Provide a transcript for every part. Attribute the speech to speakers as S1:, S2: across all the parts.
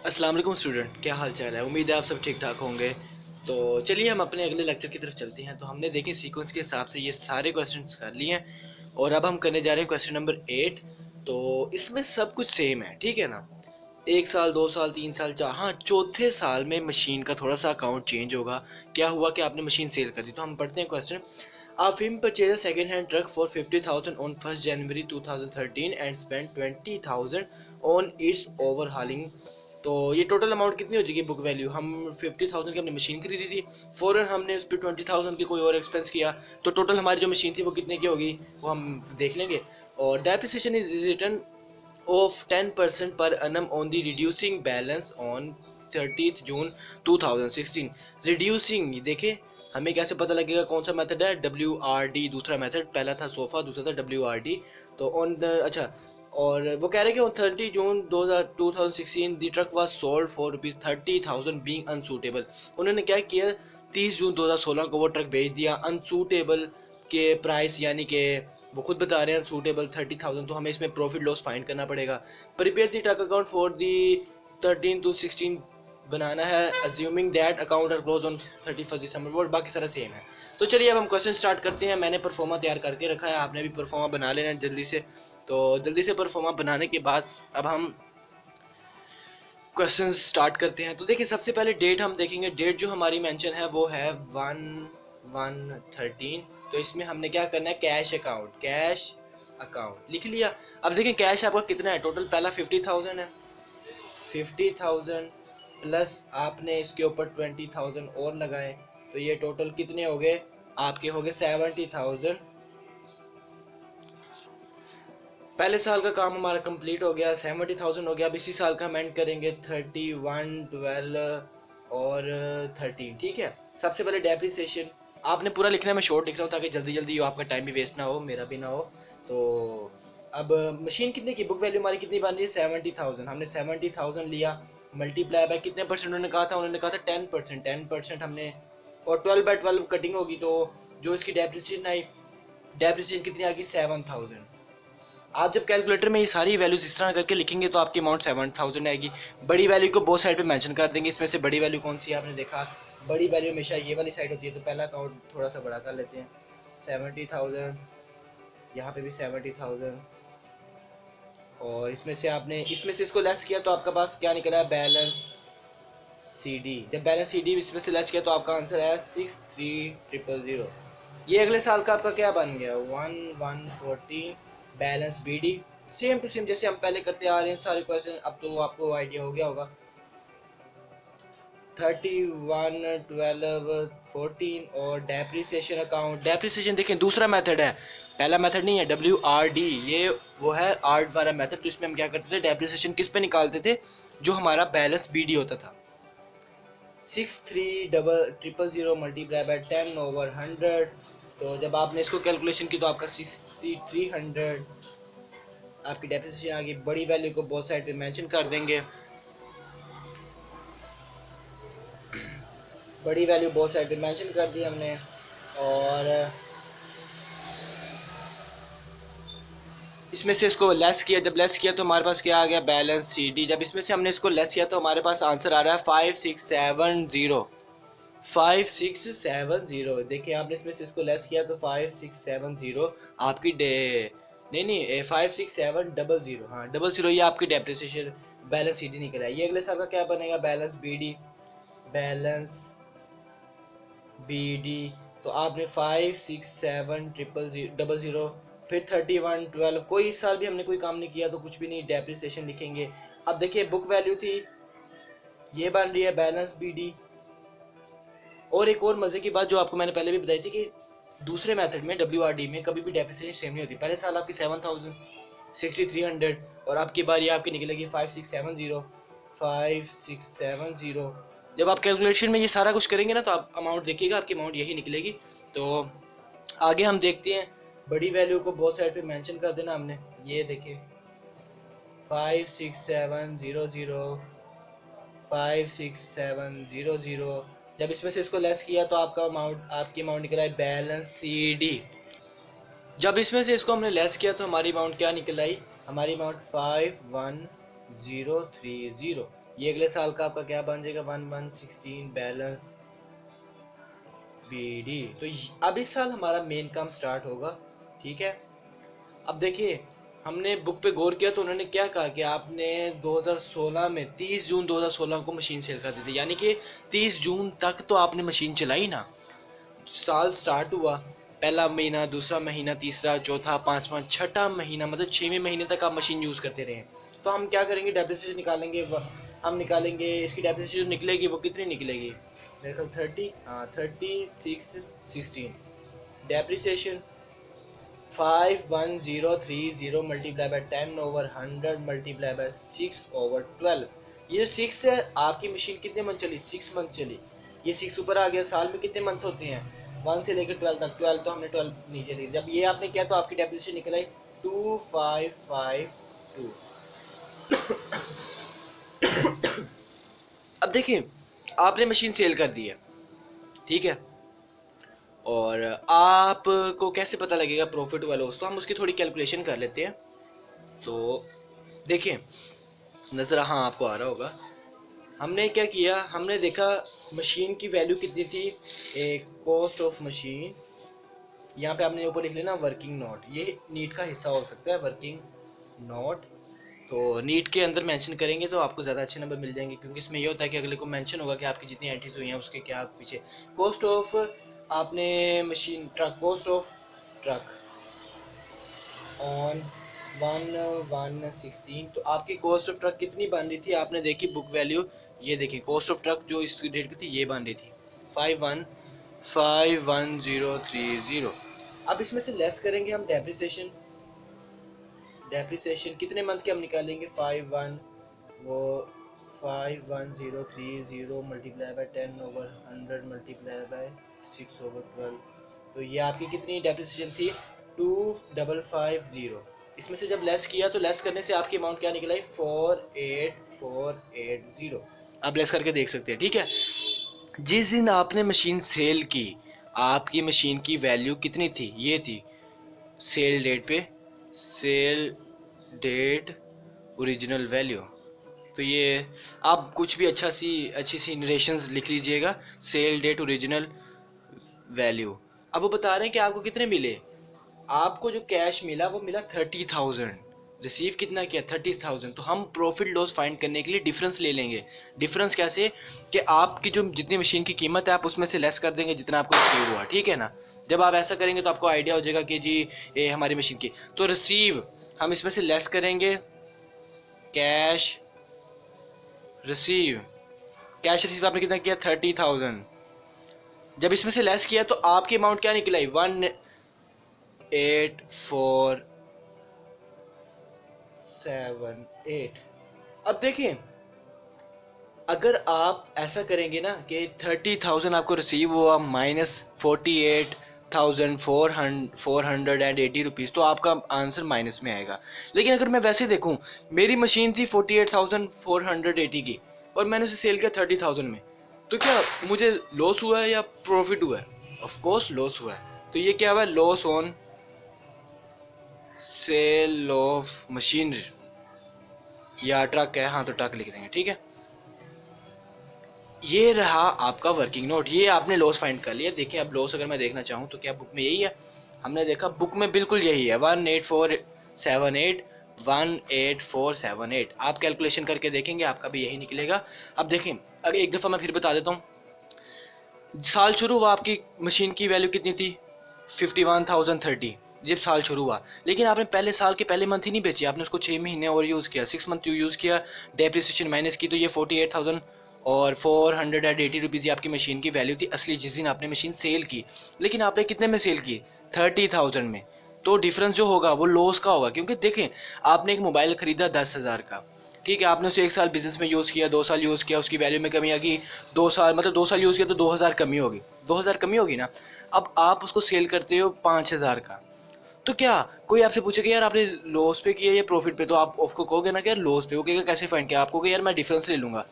S1: अस्सलाम वालेकुम स्टूडेंट, क्या हाल चाल है। उम्मीद है आप सब ठीक ठाक होंगे। तो चलिए हम अपने अगले लेक्चर की तरफ चलते हैं। तो हमने देखें सीक्वेंस के हिसाब से ये सारे क्वेश्चंस कर लिए हैं और अब हम करने जा रहे हैं क्वेश्चन नंबर 8। तो इसमें सब कुछ सेम है, ठीक है ना। 1 साल 2 साल 3 साल हाँ, चौथे साल में मशीन का थोड़ा सा अकाउंट चेंज होगा। क्या हुआ कि आपने मशीन सेल कर दी। तो हम पढ़ते हैं question. A firm purchased a second-hand truck for 50,000 on 1st January 2013 and spent 20,000 on its overhauling। तो ये टोटल अमाउंट कितनी हो जाएगी बुक वैल्यू। हम 50,000 की हमने मशीन खरीदी थी, फ़ौरन हमने उस पर 20,000 की कोई और एक्सपेंस किया, तो टोटल हमारी जो मशीन थी वो कितने की होगी वो हम देख लेंगे। और डेप्रिसिएशन इज रिटर्न ऑफ 10% पर annum on the reducing balance on 30th June 2016। Reducing देखे हमें कैसे पता लगेगा कौन सा मेथड है। WRD दूसरा मेथड, पहला था सोफा, दूसरा था WRD। तो ऑन द अच्छा, और वो कह रहे हैं कि on 30 June 2016 the truck was sold for ₹30,000 being unsuitable. उन्होंने क्या किया, 30 जून 2016 को वो ट्रक बेच दिया अनसूटेबल के प्राइस, यानी कि वो खुद बता रहे हैं अनसूटेबल 30,000। तो हमें इसमें प्रॉफिट लॉस फाइंड करना पड़ेगा। Prepare the truck account for the 13 to 16 बनाना है, assuming that account are close on 31 December. वो बाकी सारा सेम है। तो चलिए अब हम क्वेश्चन स्टार्ट करते हैं। मैंने परफॉर्मा तैयार करके रखा है, आपने भी परफॉर्मा बना लेना है जल्दी से। तो जल्दी से परफॉर्मा बनाने के बाद अब हम क्वेश्चन स्टार्ट करते हैं। तो देखिए सबसे पहले डेट हम देखेंगे। डेट जो हमारी मेंशन है वो है 1/1/13। तो इसमें हमने क्या करना है, कैश अकाउंट लिख लिया। अब देखें कैश आपका कितना है टोटल। पहला 50,000 है, 50,000 प्लस आपने इसके ऊपर 20,000 और लगाए, तो ये टोटल कितने हो गए आपके, हो गए 70,000। पहले साल का काम हमारा कंप्लीट हो गया, 70,000 हो गया। अब इसी साल का हम एंड करेंगे 31, 12 और 13, ठीक है। सबसे पहले डेप्रिसिएशन आपने पूरा लिखना है, मैं शॉर्ट लिख रहा हूँ ताकि जल्दी जल्दी आपका टाइम भी वेस्ट ना हो, मेरा भी ना हो। तो अब मशीन कितने की बुक वैल्यू हमारी कितनी बन रही है, 70,000। हमने 70,000 लिया, मल्टीप्लाई बाय कितने परसेंट उन्होंने कहा था, उन्होंने कहा था 10%। 10% हमने, और 12/12 कटिंग होगी, तो जो इसकी डेप्रिसिएशन आई, डेप्रिसिएशन कितनी आ गई 7,000। आप जब कैलकुलेटर में ये सारी वैल्यूज इस तरह करके लिखेंगे तो आपकी अमाउंट 7,000 आएगी। बड़ी वैल्यू को बोथ साइड पे मेंशन कर देंगे। इसमें से बड़ी वैल्यू कौन सी है, आपने देखा बड़ी वैल्यू हमेशा ये वाली साइड होती है। तो पहला अकाउंट थोड़ा सा बड़ा कर लेते हैं, 70,000, यहाँ पे भी 70,000, और इसमें से आपने इसमें से इसको लेस किया तो आपका पास क्या निकला है, बैलेंस CD। जब बैलेंस CD इसमें से लेस किया तो आपका आंसर है 63,000। ये अगले साल का आपका क्या बन गया, 1/1/14 balance BD। Same to same जैसे हम पहले करते आ रहे हैं सारे क्वेश्चन, अब तो आपको आइडिया हो गया होगा। 31, 12, 14 और डेप्रिसिएशन अकाउंट। डेप्रिसिएशन देखें दूसरा मेथड है, पहला मेथड नहीं है WRD, ये वो है आर्ट वाला मेथड। तो इसमें हम क्या करते थे, डेप्रिसिएशन किस पे निकालते थे, जो हमारा बैलेंस BD होता था। 63,000 मल्टीप्लाई बाय 10/100। तो जब आपने इसको कैलकुलेशन की तो आपका 6300 आपकी डेप्रिसिएशन आ गई। बड़ी वैल्यू को बोथ साइड पे मेंशन कर देंगे, बड़ी वैल्यू बोथ साइड पे मेंशन कर दी हमने। और इसमें से इसको लेस किया, जब लेस किया तो हमारे पास क्या आ गया, बैलेंस CD। जब इसमें से हमने इसको लेस किया तो हमारे पास आंसर आ रहा है 5670। 5670 देखिए आपने इसमें से इसको लेस किया तो 5670 आपकी डे नहीं 56700, हाँ 00, ये आपकी डेप्रिसिएशन बैलेंस CD निकला है। ये अगले साल का क्या बनेगा, बैलेंस BD। तो आपने 567000, फिर 31, 12। कोई इस साल भी हमने कोई काम नहीं किया तो कुछ भी नहीं, डेप्रिसिएशन लिखेंगे। अब देखिए बुक वैल्यू थी, ये बन रही है बैलेंस BD। और एक और मजे की बात जो आपको मैंने पहले भी बताई थी कि दूसरे मेथड में WRD में कभी भी डेप्रिसिएशन सेम नहीं होती। पहले साल आपकी 7,000, 6300, और आपकी बारी आपकी निकलेगी 5670। जब आप कैलकुलेशन में ये सारा कुछ करेंगे ना तो आप अमाउंट देखिएगा, आपकी अमाउंट यही निकलेगी। तो आगे हम देखते हैं, बड़ी वैल्यू को बहुत साइड पे मेंशन कर देना हमने। ये देखिए 56700, 56700। जब इसमें से इसको लेस किया तो आपका अमाउंट, आपकी अमाउंट निकला है बैलेंस CD। जब इसमें से इसको हमने लेस किया तो हमारी अमाउंट क्या निकल आई, हमारी अमाउंट 51 030। ये अगले साल का आपका क्या बन जाएगा 1116 बैलेंस BD। तो अब इस साल हमारा मेन काम स्टार्ट होगा, ठीक है। अब देखिए हमने बुक पे गौर किया तो उन्होंने क्या कहा कि आपने 2016 में 30 जून 2016 को मशीन सेल कर दी थी, यानी कि 30 जून तक तो आपने मशीन चलाई ना। साल स्टार्ट हुआ, पहला महीना, दूसरा महीना, तीसरा, चौथा, पांचवा, छठा महीना, मतलब 6वें महीने तक आप मशीन यूज़ करते रहे। तो हम क्या करेंगे, डेप्रिसिएशन निकालेंगे। हम निकालेंगे इसकी डेप्रिसिएशन निकलेगी, वो कितनी निकलेगी मेरे ख्याल 30, हाँ 3616। Depreciation 51030 multiply by 10/100 multiply by 6/12। ये जो 6 है, आपकी मशीन कितने मंथ चली, 6 मंथ चली। ये 6 ऊपर आ गया, साल में कितने मंथ होते हैं, 1 से लेकर 12 तक। 12 तो हमने 12 नीचे ली, जब ये आपने किया तो आपकी डेप्रिसिएशन निकल आई 2552। अब देखिए आपने मशीन सेल कर दी है, ठीक है, और आपको कैसे पता लगेगा प्रॉफिट हुआ लॉस, तो हम उसकी थोड़ी कैलकुलेशन कर लेते हैं। तो देखिए नज़र, हाँ आपको आ रहा होगा, हमने क्या किया, हमने देखा मशीन की वैल्यू कितनी थी, एक कॉस्ट ऑफ मशीन, यहाँ पे आपने ऊपर लिख लेना वर्किंग नोट, ये नीट का हिस्सा हो सकता है वर्किंग नोट। तो नीट के अंदर मेंशन करेंगे तो आपको ज़्यादा अच्छे नंबर मिल जाएंगे, क्योंकि इसमें ये होता है कि अगले को मेंशन होगा कि आपकी जितनी एंट्रीज हुई हैं उसके क्या पीछे। कॉस्ट ऑफ आपने machine truck, cost of truck on 1116, तो आपकी कॉस्ट ऑफ ट्रक कितनी बन रही थी, आपने देखी बुक वैल्यू, ये देखिए कॉस्ट ऑफ ट्रक जो इस डेट की थी ये बन रही थी 515030। अब इसमें से लेस करेंगे हम डेप्रिसिएशन, डेप्रिसिएशन कितने मंथ के हम निकालेंगे, 51030 मल्टीप्लाई बाय 10/100 मल्टीप्लाई बाय 6/12। तो ये आपकी कितनी डेप्रिसिएशन थी 2550। इसमें से जब लेस किया तो लेस करने से आपकी अमाउंट क्या निकला 48480। आप लेस करके देख सकते हैं, ठीक है। जिस दिन आपने मशीन सेल की आपकी मशीन की वैल्यू कितनी थी, ये थी सेल डेट पे, सेल डेट ओरिजिनल वैल्यू। तो ये आप कुछ भी अच्छी सी नरेशंस लिख लीजिएगा, सेल डेट ओरिजिनल वैल्यू। अब वो बता रहे हैं कि आपको कितने मिले, आपको जो कैश मिला वो मिला 30,000, रिसीव कितना किया 30,000। तो हम प्रॉफिट लॉस फाइंड करने के लिए डिफरेंस ले लेंगे। डिफरेंस कैसे कि आपकी जो जितनी मशीन की कीमत है आप उसमें से लेस कर देंगे जितना आपको रिसीव हुआ, ठीक है ना। जब आप ऐसा करेंगे तो आपको आइडिया हो जाएगा कि जी ये हमारी मशीन की, तो रिसीव हम इसमें से लेस करेंगे कैश रिसीव। कैश रिसीव आपने कितना किया 30,000। जब इसमें से लेस किया तो आपकी अमाउंट क्या निकल आई 18478। अब देखिए अगर आप ऐसा करेंगे ना कि 30,000 आपको रिसीव हुआ माइनस 48,480 रुपीज़, तो आपका आंसर माइनस में आएगा। लेकिन अगर मैं वैसे देखूं, मेरी मशीन थी 48,480 की और मैंने उसे सेल किया 30,000 में, तो क्या मुझे लॉस हुआ है या प्रॉफिट हुआ है? ऑफ कोर्स लॉस हुआ है। तो ये क्या हुआ, loss on sale of machine, या ट्रक है, हाँ तो ट्रक लिख देंगे, ठीक है। ये रहा आपका वर्किंग नोट, ये आपने लॉस फाइंड कर लिया। देखिए अब लॉस अगर मैं देखना चाहूँ तो क्या बुक में यही है, हमने देखा बुक में बिल्कुल यही है 18478 आप कैलकुलेशन करके देखेंगे आपका भी यही निकलेगा। अब देखें अगर एक दफ़ा मैं फिर बता देता हूँ, साल शुरू हुआ आपकी मशीन की वैल्यू कितनी थी 51,030 जब साल शुरू हुआ, लेकिन आपने पहले साल के पहले मंथ ही नहीं बेची, आपने उसको 6 महीने और यूज़ किया, 6 मंथ यूज़ किया, डेप्रिसिएशन माइनस की तो ये 48,000 और 480 रुपीज़ आपकी मशीन की वैल्यू थी असली जिस दिन आपने मशीन सेल की। लेकिन आपने कितने में सेल की 30,000 में, तो डिफरेंस जो होगा वो लॉस का होगा। क्योंकि देखें आपने एक मोबाइल ख़रीदा 10,000 का, ठीक है, आपने उसे 1 साल बिजनेस में यूज़ किया, 2 साल यूज़ किया, उसकी वैल्यू में कमी आ गई, 2 साल मतलब 2 साल यूज़ किया तो 2,000 कमी होगी, 2,000 कमी होगी ना। अब आप उसको सेल करते हो 5,000 का, तो क्या कोई आपसे पूछेगा यार आपने लॉस पे किया या प्रॉफिट पे, तो आप उसको कहोगे ना कि यार लॉस पे, वो कहेगा कैसे फाइंड किया, आपको यार मैं डिफरेंस ले लूँगा,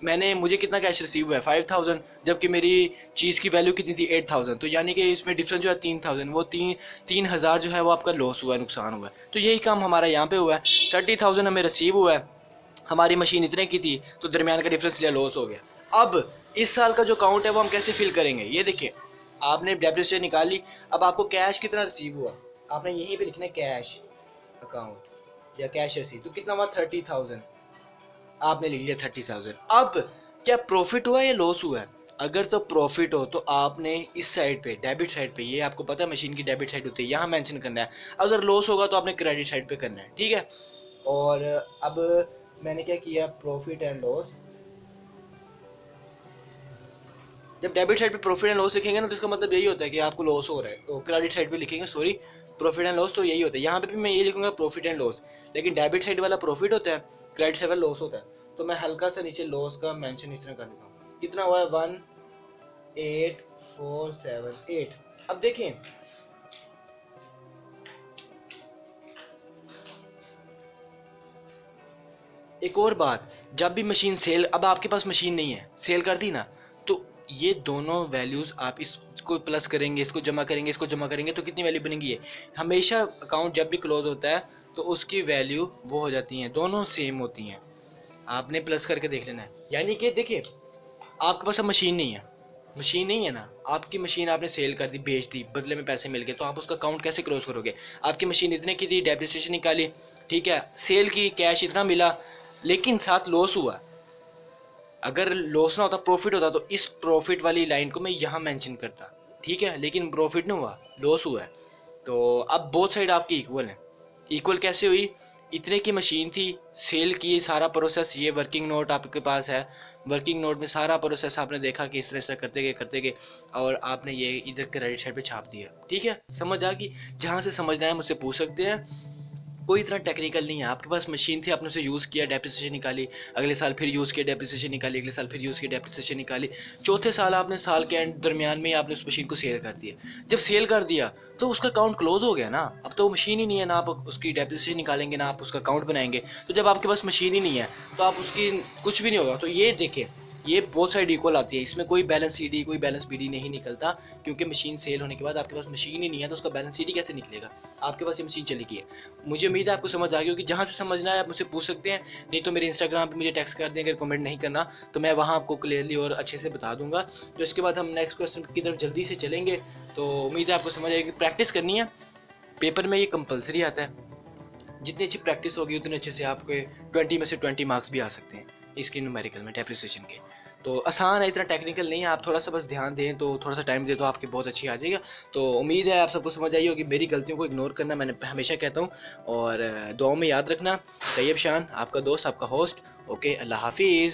S1: मुझे कितना कैश रिसीव हुआ है 5,000 जबकि मेरी चीज़ की वैल्यू कितनी थी 8,000, तो यानी कि इसमें डिफरेंस जो है 3,000, वो 3,000 जो है वो आपका लॉस हुआ है, नुकसान हुआ है। तो यही काम हमारा यहाँ पे हुआ है, 30,000 हमें रिसीव हुआ है, हमारी मशीन इतने की थी तो दरमियान का डिफरेंस लिया, लॉस हो गया। अब इस साल का जो अकाउंट है वो हम कैसे फिल करेंगे, ये देखिए आपने डेप्रिसिएशन निकाल ली। अब आपको कैश कितना रिसीव हुआ, आपने यहीं पे लिखना है कैश अकाउंट या कैश रसीद, तो कितना हुआ 30,000, आपने लिख लिया 30,000। अब क्या प्रॉफिट हुआ या लॉस हुआ है, अगर तो प्रॉफिट हो तो आपने इस साइड पे डेबिट साइड पे, ये आपको पता है मशीन की डेबिट साइड होती है, यहाँ मेंशन करना है। अगर लॉस होगा तो आपने क्रेडिट साइड पे करना है, ठीक है। और अब मैंने क्या किया, प्रॉफिट एंड लॉस, जब डेबिट साइड पे प्रॉफिट एंड लॉस लिखेंगे ना तो इसका मतलब यही होता है कि आपको लॉस हो रहा है, तो क्रेडिट साइड पे लिखेंगे सॉरी प्रॉफिट एंड लॉस, तो यही होता है। यहाँ पे भी मैं ये लिखूंगा प्रॉफिट एंड लॉस, लेकिन डेबिट साइड वाला प्रॉफिट होता है, क्रेडिट साइड वाला लॉस होता है। तो मैं हल्का सा नीचे लॉस का मेंशन इस तरह कर देता हूँ, कितना हुआ है 18478। अब देखें एक और बात, जब भी मशीन सेल, अब आपके पास मशीन नहीं है, सेल कर दी ना, तो ये दोनों वैल्यूज आप इसको प्लस करेंगे, इसको जमा करेंगे, इसको जमा करेंगे तो कितनी वैल्यू बनेगी, ये हमेशा अकाउंट जब भी क्लोज होता है तो उसकी वैल्यू वो हो जाती हैं, दोनों सेम होती हैं, आपने प्लस करके देख लेना है। यानी कि देखिए आपके पास अब मशीन नहीं है, मशीन नहीं है ना, आपकी मशीन आपने सेल कर दी, बेच दी, बदले में पैसे मिल गए, तो आप उसका अकाउंट कैसे क्लोज करोगे, आपकी मशीन इतने की थी, डेप्रिसिएशन निकाली, ठीक है, सेल की, कैश इतना मिला, लेकिन साथ लॉस हुआ। अगर लॉस ना होता प्रॉफिट होता तो इस प्रॉफिट वाली लाइन को मैं यहाँ मेंशन करता, ठीक है, लेकिन प्रॉफिट नहीं हुआ, लॉस हुआ है। तो अब बोथ साइड आपकी इक्वल है। इक्वल कैसे हुई, इतने की मशीन थी, सेल की, सारा प्रोसेस, ये वर्किंग नोट आपके पास है, वर्किंग नोट में सारा प्रोसेस आपने देखा कि इस तरह से करते गए और आपने ये इधर क्रेडिट साइड पे छाप दिया, ठीक है, समझ आ गई। जहाँ से समझना है मुझसे पूछ सकते हैं, कोई इतना टेक्निकल नहीं है। आपके पास मशीन थी, आपने उसे यूज़ किया, डेप्रिसिएशन निकाली, अगले साल फिर यूज़ किया, डेप्रिसिएशन निकाली, अगले साल फिर यूज़ किया, डेप्रिसिएशन निकाली, चौथे साल आपने साल के एंड दरमियान में आपने उस मशीन को सेल कर दिया। जब सेल कर दिया तो उसका अकाउंट क्लोज हो गया ना, अब तो मशीन ही नहीं है ना, आप उसकी डेप्रिसिएशन निकालेंगे ना आप उसका अकाउंट बनाएंगे। तो जब आपके पास मशीन ही नहीं है तो आप उसकी कुछ भी नहीं होगा। तो ये देखें, ये बहुत साइड इक्वल आती है, इसमें कोई बैलेंस सीडी कोई बैलेंस बीडी नहीं निकलता, क्योंकि मशीन सेल होने के बाद आपके पास मशीन ही नहीं है तो उसका बैलेंस सीडी कैसे निकलेगा, आपके पास ये मशीन चली गई है। मुझे उम्मीद है आपको समझ आ गई होगी। जहाँ से समझना है आप मुझसे पूछ सकते हैं, नहीं तो मेरे इंस्टाग्राम पे मुझे टेक्स्ट कर दें, अगर कमेंट नहीं करना तो मैं वहाँ आपको क्लियरली और अच्छे से बता दूंगा। तो इसके बाद हम नेक्स्ट क्वेश्चन की तरफ जल्दी से चलेंगे। तो उम्मीद है आपको समझ आएगी, प्रैक्टिस करनी है, पेपर में ये कंपलसरी आता है, जितनी अच्छी प्रैक्टिस होगी उतने अच्छे से आपके 20 में से 20 मार्क्स भी आ सकते हैं इसके न्यूमेरिकल में, डेप्रिसिएशन के। तो आसान है, इतना टेक्निकल नहीं है, आप थोड़ा सा बस ध्यान दें, तो थोड़ा सा टाइम दें तो आपकी बहुत अच्छी आ जाएगा। तो उम्मीद है आप सबको समझ आई होगी। मेरी गलतियों को इग्नोर करना मैंने हमेशा कहता हूँ, और दुआओं में याद रखना। तैयब शान आपका दोस्त, आपका होस्ट। ओके, अल्लाह हाफिज़।